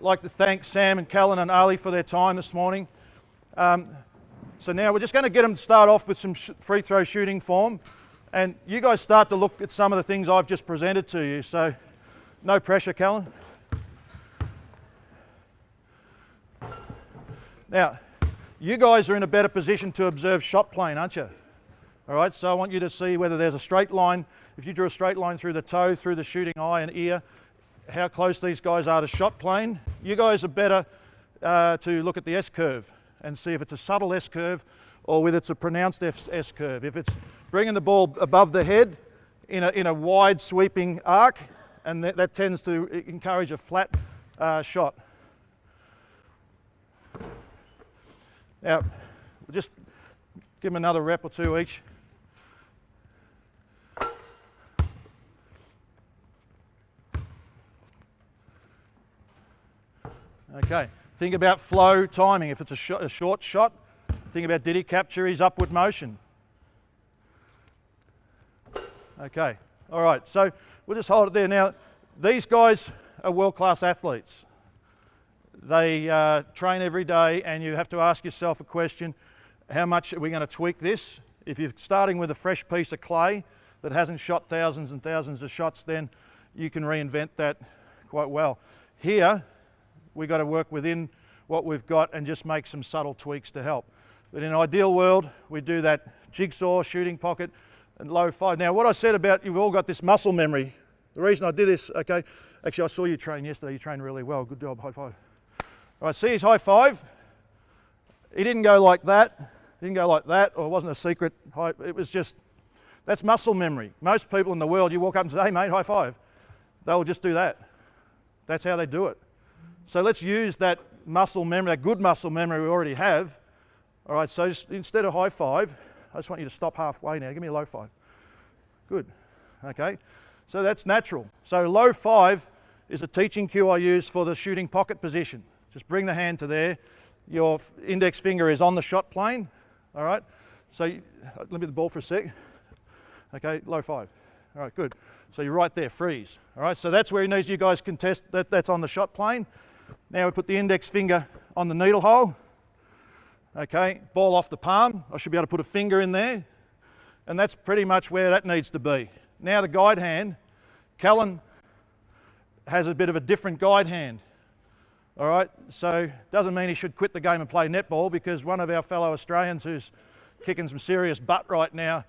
like to thank Sam and Callan and Ali for their time this morning. So now we're just going to get them to start off with some free throw shooting form, and you guys start to look at some of the things I've just presented to you. So no pressure, Callan. Now, you guys are in a better position to observe shot plane, aren't you? All right, so I want you to see whether there's a straight line. If you drew a straight line through the toe, through the shooting eye and ear, how close these guys are to shot plane. You guys are better to look at the S-curve and see if it's a subtle S-curve or whether it's a pronounced S-curve. If it's bringing the ball above the head in a wide sweeping arc, and that tends to encourage a flat shot. Now, we'll just give them another rep or two each. Okay, think about flow timing. If it's a short shot, think about did he capture his upward motion? Okay, all right, so we'll just hold it there. Now, these guys are world-class athletes. They train every day, and you have to ask yourself a question, how much are we going to tweak this? If you're starting with a fresh piece of clay that hasn't shot thousands and thousands of shots, then you can reinvent that quite well. Here, we've got to work within what we've got and just make some subtle tweaks to help. But in an ideal world, we do that jigsaw, shooting pocket, and low five. Now, what I said about you've all got this muscle memory, the reason I did this, okay, actually I saw you train yesterday, you trained really well, good job, high five. All right, see his high five? He didn't go like that, or it wasn't a secret high, it was just, that's muscle memory. Most people in the world, you walk up and say, hey mate, high five. They'll just do that. That's how they do it. So let's use that muscle memory, that good muscle memory we already have. All right, so just, instead of high five, I just want you to stop halfway now. Give me a low five. Good, okay. So that's natural. So low five is a teaching cue I use for the shooting pocket position. Just bring the hand to there. Your index finger is on the shot plane, all right? So let me get the ball for a sec. Okay, low five. All right, good. So you're right there, freeze. All right, so that's where you guys can test that that's on the shot plane. Now we put the index finger on the needle hole. Okay, ball off the palm. I should be able to put a finger in there. And that's pretty much where that needs to be. Now the guide hand, Callan has a bit of a different guide hand. All right, so doesn't mean he should quit the game and play netball, because one of our fellow Australians who's kicking some serious butt right now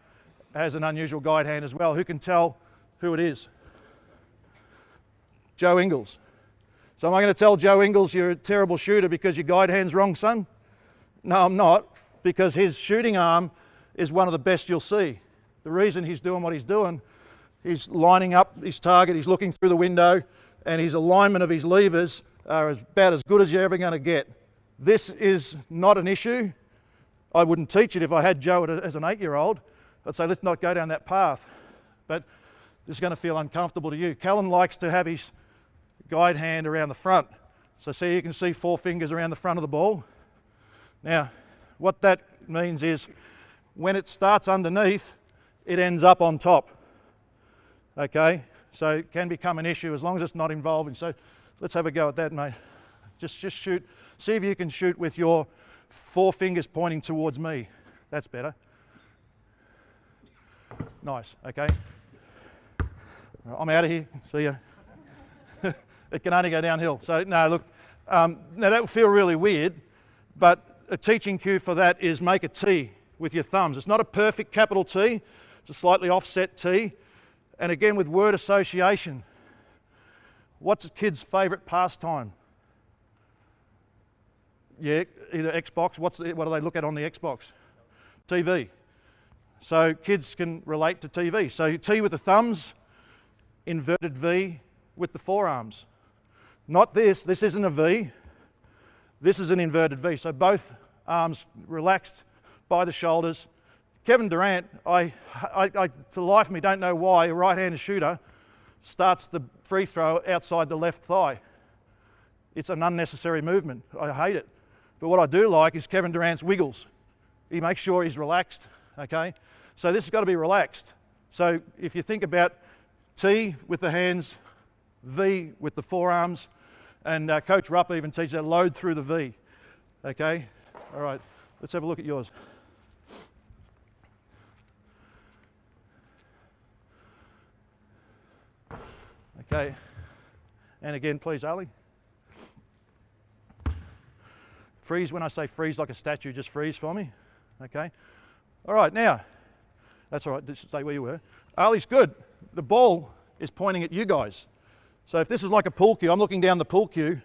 has an unusual guide hand as well. Who can tell who it is? Joe Ingles. So am I going to tell Joe Ingles you're a terrible shooter because your guide hand's wrong, son? No, I'm not, because his shooting arm is one of the best you'll see. The reason he's doing what he's doing, he's lining up his target, he's looking through the window, and his alignment of his levers are about as good as you're ever going to get. This is not an issue. I wouldn't teach it if I had Joe as an 8-year-old. I'd say let's not go down that path. But this is going to feel uncomfortable to you. Callan likes to have his guide hand around the front. So see, you can see 4 fingers around the front of the ball. Now, what that means is when it starts underneath, it ends up on top. Okay, so it can become an issue as long as it's not involving. So let's have a go at that, mate. Just shoot. See if you can shoot with your 4 fingers pointing towards me. That's better. Nice, okay. I'm out of here, see ya. It can only go downhill. So no, look, now that will feel really weird, but a teaching cue for that is make a T with your thumbs. It's not a perfect capital T, it's a slightly offset T. And again, with word association, what's a kid's favourite pastime? Yeah, either Xbox, what do they look at on the Xbox? TV. So kids can relate to TV. So T with the thumbs, inverted V with the forearms. Not this isn't a V, this is an inverted V. So both arms relaxed by the shoulders. Kevin Durant, I for the life of me don't know why a right-handed shooter starts the free throw outside the left thigh. It's an unnecessary movement, I hate it. But what I do like is Kevin Durant's wiggles. He makes sure he's relaxed, okay? So this has got to be relaxed. So if you think about T with the hands, V with the forearms, And Coach Rupp even teaches that load through the V. Okay, all right, let's have a look at yours. Okay, and again, please, Ali. Freeze when I say freeze like a statue, just freeze for me. Okay, all right, now, that's all right, just stay where you were. Ali's good. The ball is pointing at you guys. So if this is like a pool cue, I'm looking down the pool cue,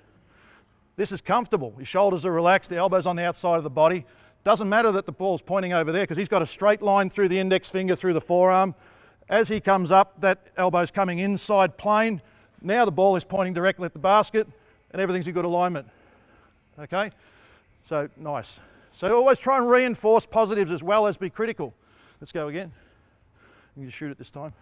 this is comfortable. His shoulders are relaxed, the elbow's on the outside of the body. Doesn't matter that the ball's pointing over there because he's got a straight line through the index finger, through the forearm. As he comes up, that elbow's coming inside plane. Now the ball is pointing directly at the basket and everything's in good alignment. Okay, so nice. So always try and reinforce positives as well as be critical. Let's go again. You can just shoot it this time.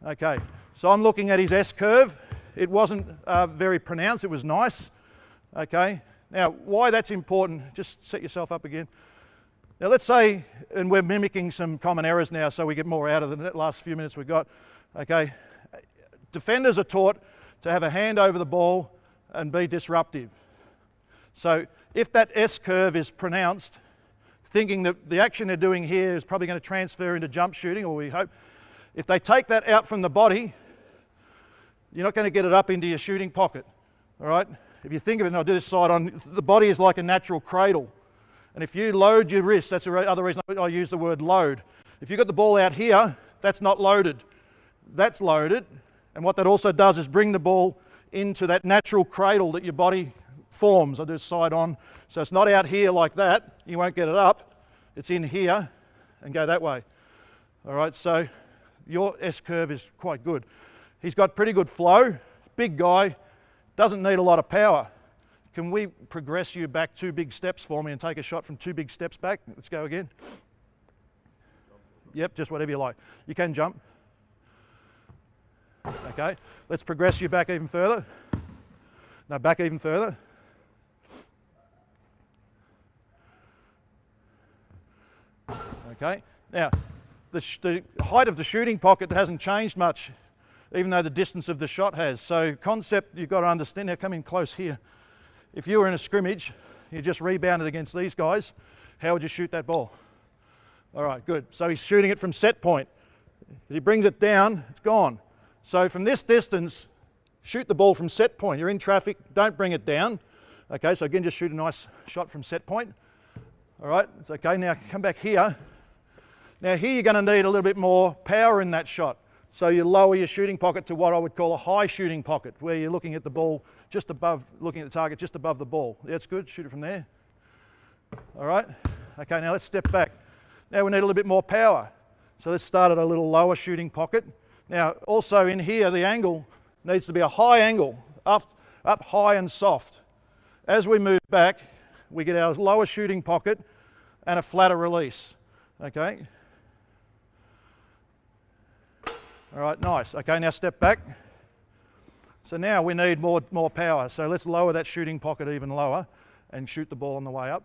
Okay, so I'm looking at his S curve. It wasn't very pronounced, it was nice. Okay, now why that's important, just set yourself up again. Now let's say, and we're mimicking some common errors now so we get more out of the last few minutes we've got. Okay, defenders are taught to have a hand over the ball and be disruptive. So if that S curve is pronounced, thinking that the action they're doing here is probably going to transfer into jump shooting, or we hope, if they take that out from the body, you're not going to get it up into your shooting pocket, all right? If you think of it, and I'll do this side on, the body is like a natural cradle. And if you load your wrist, that's the other reason I use the word load. If you've got the ball out here, that's not loaded. That's loaded. And what that also does is bring the ball into that natural cradle that your body forms. I do side on. So it's not out here like that. You won't get it up. It's in here and go that way. All right, so your S curve is quite good. He's got pretty good flow, big guy, doesn't need a lot of power. Can we progress you back 2 big steps for me and take a shot from 2 big steps back? Let's go again. Yep, just whatever you like. You can jump. Okay, let's progress you back even further. No, back even further. Okay, now the height of the shooting pocket hasn't changed much, even though the distance of the shot has. So concept you've got to understand. Now come in close here. If you were in a scrimmage, you just rebounded against these guys, how would you shoot that ball? All right, good. So he's shooting it from set point. As he brings it down, it's gone. So from this distance, shoot the ball from set point. You're in traffic, don't bring it down. Okay, so again, just shoot a nice shot from set point. All right, it's okay. Now come back here. Now here you're going to need a little bit more power in that shot. So you lower your shooting pocket to what I would call a high shooting pocket, where you're looking at the ball just above, looking at the target just above the ball. That's good, shoot it from there. All right, okay, now let's step back. Now we need a little bit more power. So let's start at a little lower shooting pocket. Now also in here, the angle needs to be a high angle, up high and soft. As we move back, we get our lower shooting pocket and a flatter release, okay? All right, nice. Okay, now step back. So now we need more power. So let's lower that shooting pocket even lower and shoot the ball on the way up.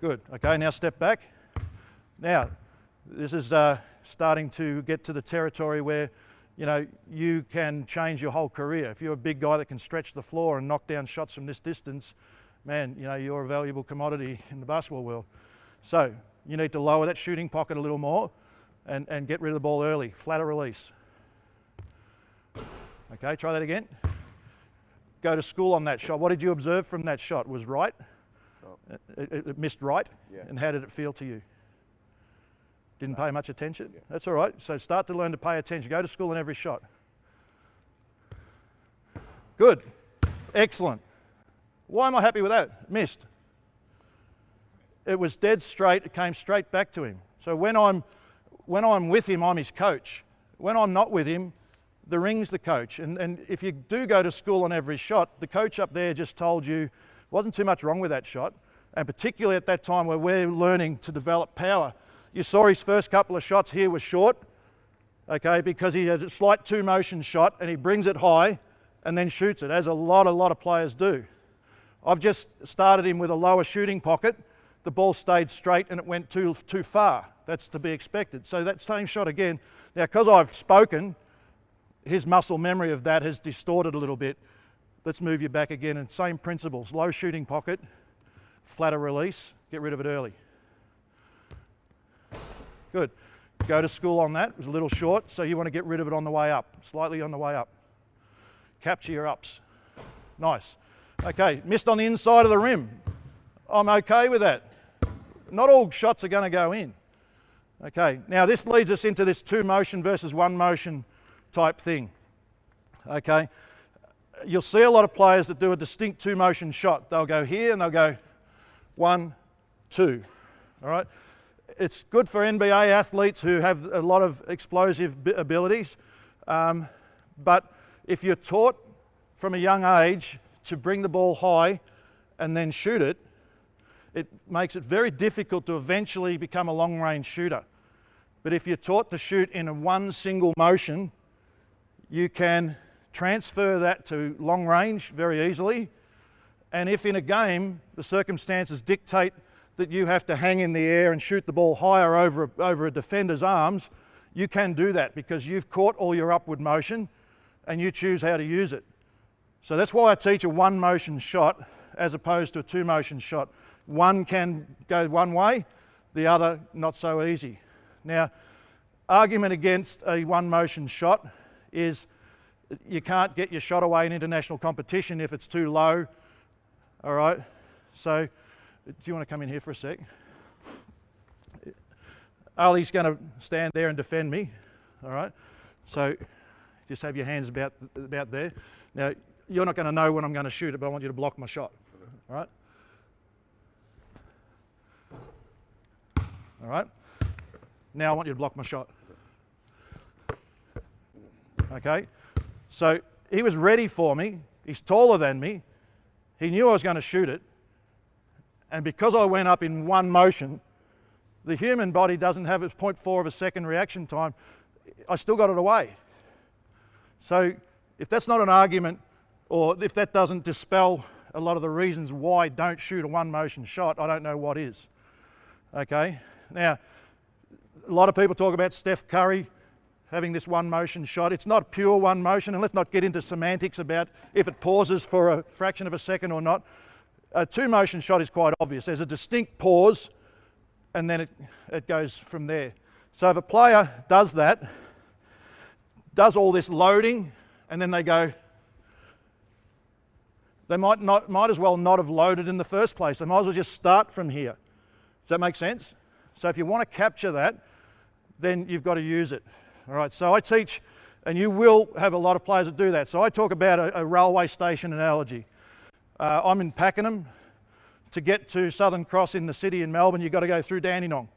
Good. Okay, now step back. Now, this is starting to get to the territory where, you know, you can change your whole career. If you're a big guy that can stretch the floor and knock down shots from this distance, man, you know, you're a valuable commodity in the basketball world. So you need to lower that shooting pocket a little more and get rid of the ball early. Flatter release. Okay, try that again. Go to school on that shot. What did you observe from that shot? Was right? Oh. It missed right? Yeah. And how did it feel to you? Didn't pay much attention? Yeah. That's all right. So start to learn to pay attention. Go to school on every shot. Good. Excellent. Why am I happy with that? Missed. It was dead straight. It came straight back to him. So when I'm with him, I'm his coach. When I'm not with him, the ring's the coach. And if you do go to school on every shot, the coach up there just told you wasn't too much wrong with that shot. And particularly at that time where we're learning to develop power. You saw his first couple of shots here were short, okay, because he has a slight two-motion shot and he brings it high and then shoots it, as a lot of players do. I've just started him with a lower shooting pocket. The ball stayed straight and it went too far. That's to be expected. So that same shot again. Now, because I've spoken, his muscle memory of that has distorted a little bit. Let's move you back again, and same principles. Low shooting pocket, flatter release, get rid of it early. Good. Go to school on that. It was a little short, so you want to get rid of it on the way up, slightly on the way up. Capture your ups. Nice. Okay, missed on the inside of the rim. I'm okay with that. Not all shots are going to go in. Okay, now this leads us into this 2 motion versus 1 motion type thing. Okay, you'll see a lot of players that do a distinct 2 motion shot. They'll go here and they'll go 1, 2. All right, it's good for NBA athletes who have a lot of explosive abilities, but if you're taught from a young age to bring the ball high and then shoot it, it makes it very difficult to eventually become a long-range shooter. But if you're taught to shoot in a 1 single motion, you can transfer that to long range very easily. And if in a game the circumstances dictate that you have to hang in the air and shoot the ball higher over a defender's arms, you can do that because you've caught all your upward motion and you choose how to use it. So that's why I teach a 1 motion shot as opposed to a 2 motion shot. One can go one way, the other not so easy. Now, argument against a 1 motion shot is you can't get your shot away in international competition if it's too low. All right, so do you want to come in here for a sec? Ali's going to stand there and defend me. All right, so just have your hands about there. Now, you're not going to know when I'm going to shoot it, but I want you to block my shot. All right. All right. Now I want you to block my shot. Okay. So he was ready for me. He's taller than me. He knew I was going to shoot it. And because I went up in 1 motion, the human body doesn't have its 0.4 of a second reaction time. I still got it away. So if that's not an argument, or if that doesn't dispel a lot of the reasons why don't shoot a 1 motion shot, I don't know what is. Okay. Now, a lot of people talk about Steph Curry having this 1 motion shot. It's not pure 1 motion, and let's not get into semantics about if it pauses for a fraction of a second or not. A 2 motion shot is quite obvious. There's a distinct pause, and then it goes from there. So if a player does that, does all this loading, and then they go, they might as well not have loaded in the first place. They might as well just start from here. Does that make sense? So if you want to capture that, then you've got to use it. All right, so I teach, and you will have a lot of players that do that. So I talk about a railway station analogy. I'm in Pakenham. To get to Southern Cross in the city in Melbourne, you've got to go through Dandenong.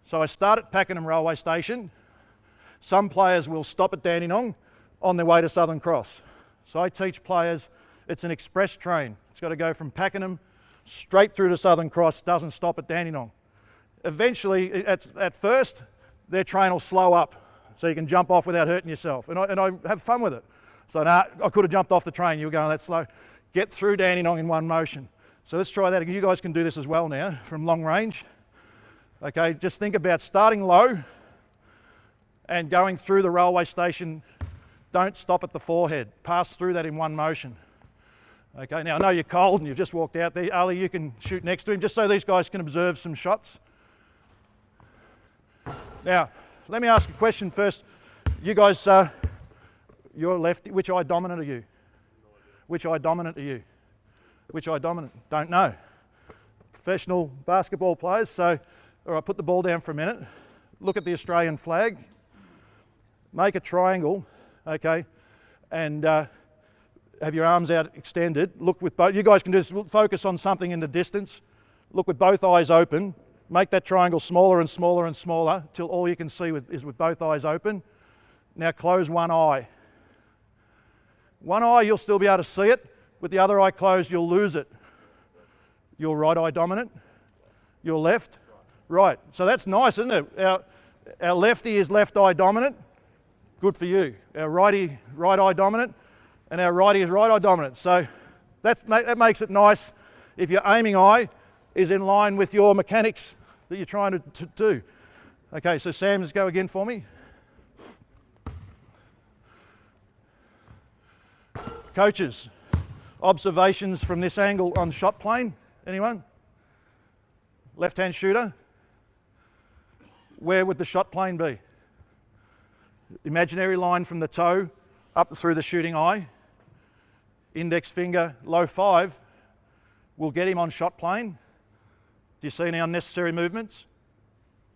So I start at Pakenham railway station. Some players will stop at Dandenong on their way to Southern Cross. So I teach players, it's an express train. It's got to go from Pakenham straight through to Southern Cross, doesn't stop at Dandenong. Eventually, at first, their train will slow up so you can jump off without hurting yourself. And I have fun with it. So nah, I could have jumped off the train, you were going that slow. Get through Dandenong in 1 motion. So let's try that again. You guys can do this as well now from long range. Okay, just think about starting low and going through the railway station. Don't stop at the forehead. Pass through that in 1 motion. Okay, now I know you're cold and you've just walked out there. Ali, you can shoot next to him just so these guys can observe some shots. Now, let me ask a question first. You guys, you're lefty. Which eye dominant are you? Which eye dominant are you? Which eye dominant? Don't know. Professional basketball players. So, all right, put the ball down for a minute. Look at the Australian flag. Make a triangle, okay, and have your arms out extended. Look with both. You guys can do this. Focus on something in the distance. Look with both eyes open. Make that triangle smaller and smaller and smaller till all you can see is with both eyes open. Now close one eye. One eye you'll still be able to see it. With the other eye closed you'll lose it. Your right eye dominant. Your left. Right. So that's nice, isn't it? Our lefty is left eye dominant. Good for you. Our righty right eye dominant. And our righty is right eye dominant. So that makes it nice if your aiming eye is in line with your mechanics that you're trying to do. Okay, so Sam, just go again for me. Coaches, observations from this angle on shot plane? Anyone? Left-hand shooter? Where would the shot plane be? Imaginary line from the toe up through the shooting eye. Index finger, low 5, will get him on shot plane. Do you see any unnecessary movements?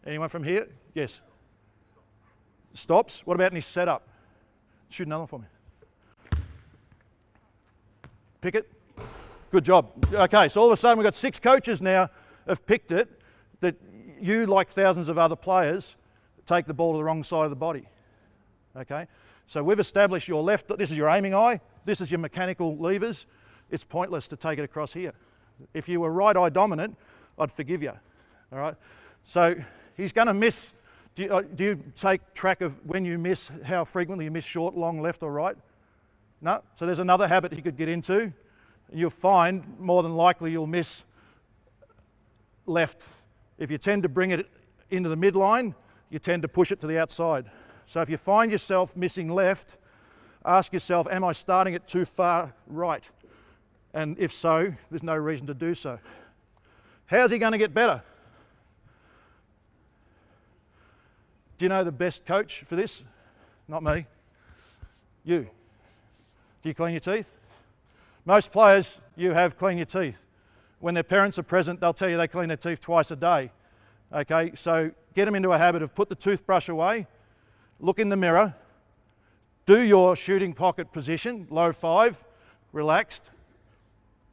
Anyone from here? Yes. Stops. What about in his setup? Shoot another one for me. Pick it. Good job. Okay, so all of a sudden we've got 6 coaches now have picked it that you, like thousands of other players, take the ball to the wrong side of the body. Okay, so we've established your left, this is your aiming eye, this is your mechanical levers. It's pointless to take it across here. If you were right eye dominant, I'd forgive you. All right, so he's going to miss. Do you take track of when you miss, how frequently you miss short, long, left or right? No? So there's another habit he could get into. You'll find more than likely you'll miss left. If you tend to bring it into the midline, you tend to push it to the outside. So if you find yourself missing left, ask yourself, am I starting it too far right? And if so, there's no reason to do so. How's he going to get better? Do you know the best coach for this? Not me. You. Do you clean your teeth? Most players, you have clean your teeth. When their parents are present, they'll tell you they clean their teeth twice a day. Okay, so get them into a habit of put the toothbrush away, look in the mirror, do your shooting pocket position, low 5, relaxed,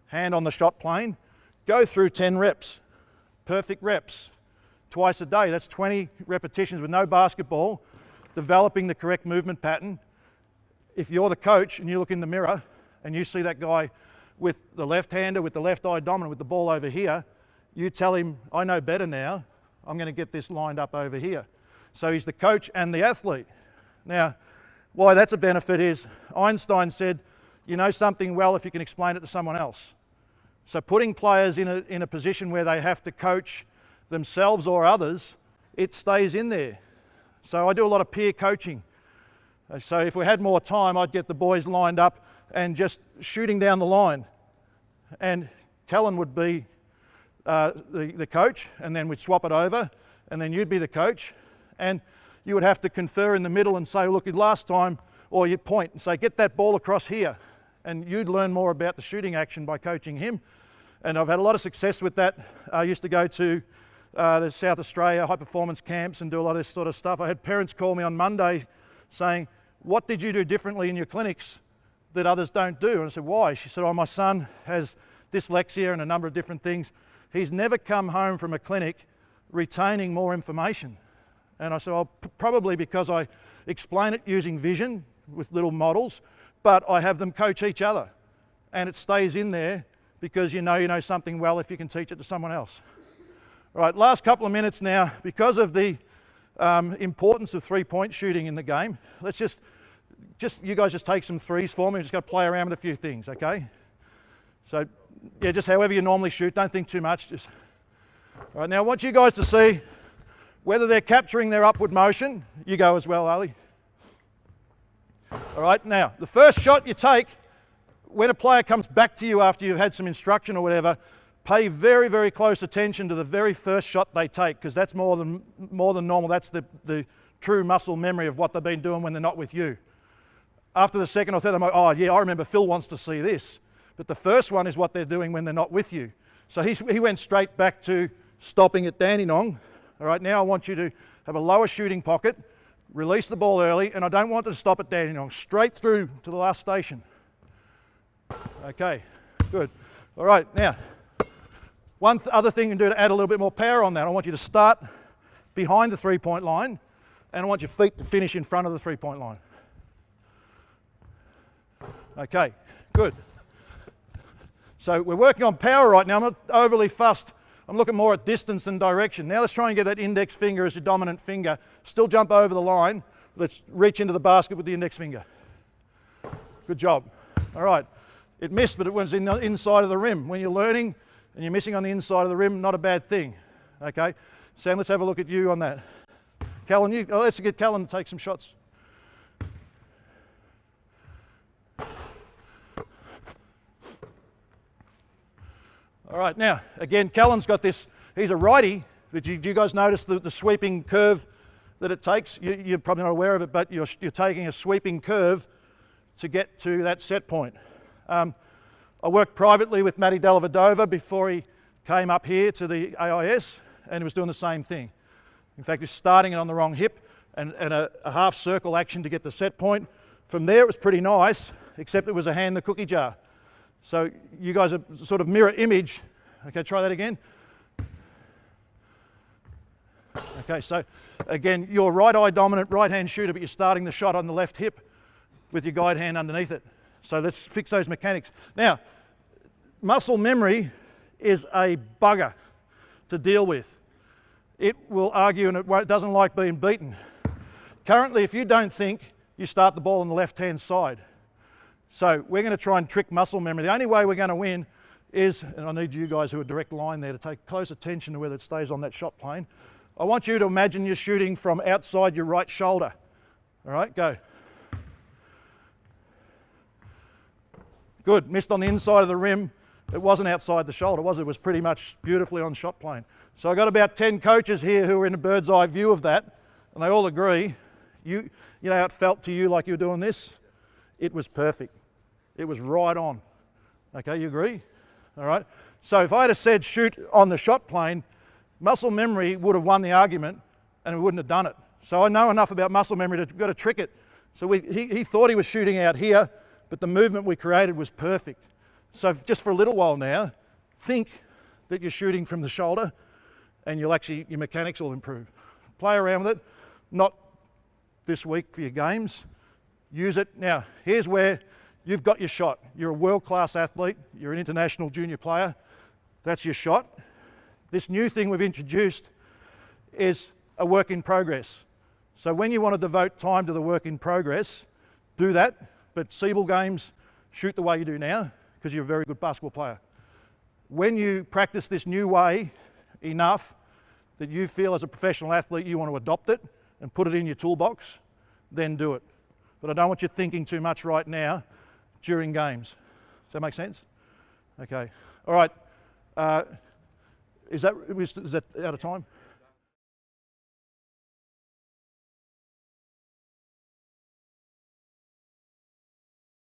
hand on the shot plane, go through 10 reps, perfect reps, twice a day. That's 20 repetitions with no basketball, developing the correct movement pattern. If you're the coach and you look in the mirror and you see that guy with the left-hander, with the left eye dominant, with the ball over here, you tell him, I know better now, I'm going to get this lined up over here. So he's the coach and the athlete. Now, why that's a benefit is Einstein said, you know something well if you can explain it to someone else. So putting players in a position where they have to coach themselves or others, it stays in there. So I do a lot of peer coaching. So if we had more time, I'd get the boys lined up and just shooting down the line. And Kellen would be the coach, and then we'd swap it over, and then you'd be the coach. And you would have to confer in the middle and say, look, last time, or you'd point and say, get that ball across here. And you'd learn more about the shooting action by coaching him. And I've had a lot of success with that. I used to go to the South Australia high performance camps and do a lot of this sort of stuff. I had parents call me on Monday saying, what did you do differently in your clinics that others don't do? And I said, why? She said, oh, my son has dyslexia and a number of different things. He's never come home from a clinic retaining more information. And I said, well, probably because I explain it using vision with little models, but I have them coach each other. And it stays in there because you know something well if you can teach it to someone else. All right, last couple of minutes now, because of the importance of three-point shooting in the game, let's just you guys just take some threes for me. I'm just going to play around with a few things, okay? So, yeah, just however you normally shoot. Don't think too much. Just. All right, now I want you guys to see whether they're capturing their upward motion. You go as well, Ali. All right, now, the first shot you take, when a player comes back to you after you've had some instruction or whatever, pay very, very close attention to the very first shot they take, because that's more than normal. That's the true muscle memory of what they've been doing when they're not with you. After the second or third, I'm like, oh yeah, I remember Phil wants to see this. But the first one is what they're doing when they're not with you. So he went straight back to stopping at Dandenong. All right, now I want you to have a lower shooting pocket, release the ball early, and I don't want to stop at Dandenong, straight through to the last station. Okay, good. All right, now, one other thing you can do to add a little bit more power on that, I want you to start behind the three-point line, and I want your feet to finish in front of the three-point line. Okay, good. So we're working on power right now. I'm not overly fussed. I'm looking more at distance than direction. Now let's try and get that index finger as your dominant finger. Still jump over the line. Let's reach into the basket with the index finger. Good job. All right. It missed, but it was inside of the rim. When you're learning and you're missing on the inside of the rim, not a bad thing. Okay. Sam, let's have a look at you on that. Callan, let's get Callan to take some shots. All right, now, again, Callan's got this, he's a righty, but do you guys notice the sweeping curve that it takes? You're probably not aware of it, but you're taking a sweeping curve to get to that set point. I worked privately with Matty Dellavedova before he came up here to the AIS, and he was doing the same thing. In fact, he's starting it on the wrong hip and a half circle action to get the set point. From there, it was pretty nice, except it was a hand in the cookie jar. So you guys are sort of mirror image. Okay, try that again. Okay, so again, you're right eye dominant, right hand shooter, but you're starting the shot on the left hip with your guide hand underneath it. So let's fix those mechanics. Now, muscle memory is a bugger to deal with. It will argue and it doesn't like being beaten. Currently, if you don't think, you start the ball on the left-hand side. So we're going to try and trick muscle memory. The only way we're going to win is, and I need you guys who are direct line there to take close attention to whether it stays on that shot plane. I want you to imagine you're shooting from outside your right shoulder. All right, go. Good, missed on the inside of the rim. It wasn't outside the shoulder, was it? It was pretty much beautifully on shot plane. So I've got about 10 coaches here who are in a bird's eye view of that, and they all agree. You know how it felt to you like you were doing this? It was perfect. It was right on. Okay, you agree? All right. So if I had said shoot on the shot plane, muscle memory would have won the argument and we wouldn't have done it. So I know enough about muscle memory to go to trick it. So he thought he was shooting out here, but the movement we created was perfect. So just for a little while now, think that you're shooting from the shoulder and your mechanics will improve. Play around with it, not this week for your games. Use it. Now, here's where you've got your shot. You're a world-class athlete. You're an international junior player. That's your shot. This new thing we've introduced is a work in progress. So when you want to devote time to the work in progress, do that. But Siebel games, shoot the way you do now because you're a very good basketball player. When you practice this new way enough that you feel as a professional athlete you want to adopt it and put it in your toolbox, then do it. But I don't want you thinking too much right now during games. Does that make sense? Okay. All right. Is that out of time?